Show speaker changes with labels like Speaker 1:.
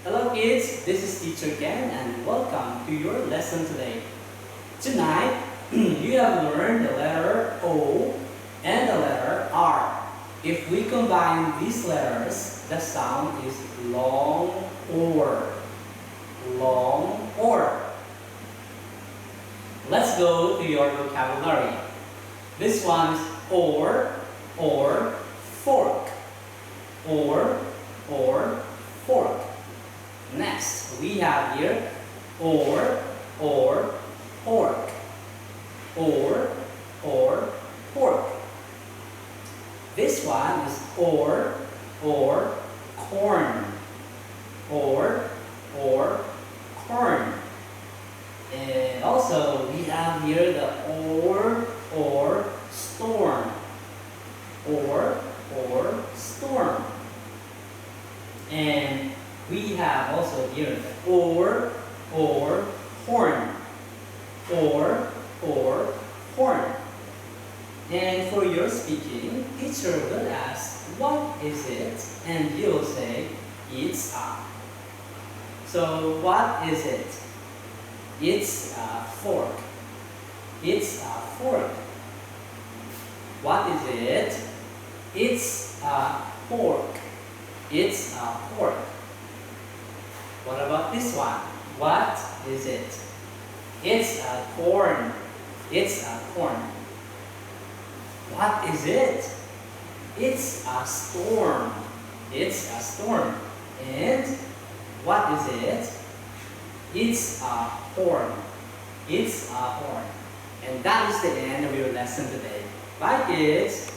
Speaker 1: Hello kids, this is teacher Ken and welcome to your lesson today. Tonight, you have learned the letter O and the letter R. If we combine these letters, the sound is long or. Long or. Let's go to your vocabulary. This one is or fork. Or fork. Next, we have here or pork. Or pork. This one is or corn. Or corn. And also we have here the or storm. Or storm. And we have also here the or horn. Or horn. And for your speaking, teacher will ask, what is it? And you'll say, it's a. So what is it? It's a fork. It's a fork. What is it? It's a pork. It's a pork. What about this one? What is it? It's a corn. It's a corn. What is it? It's a storm. It's a storm. And what is it? It's a horn. It's a horn. And that is the end of your lesson today. Bye kids!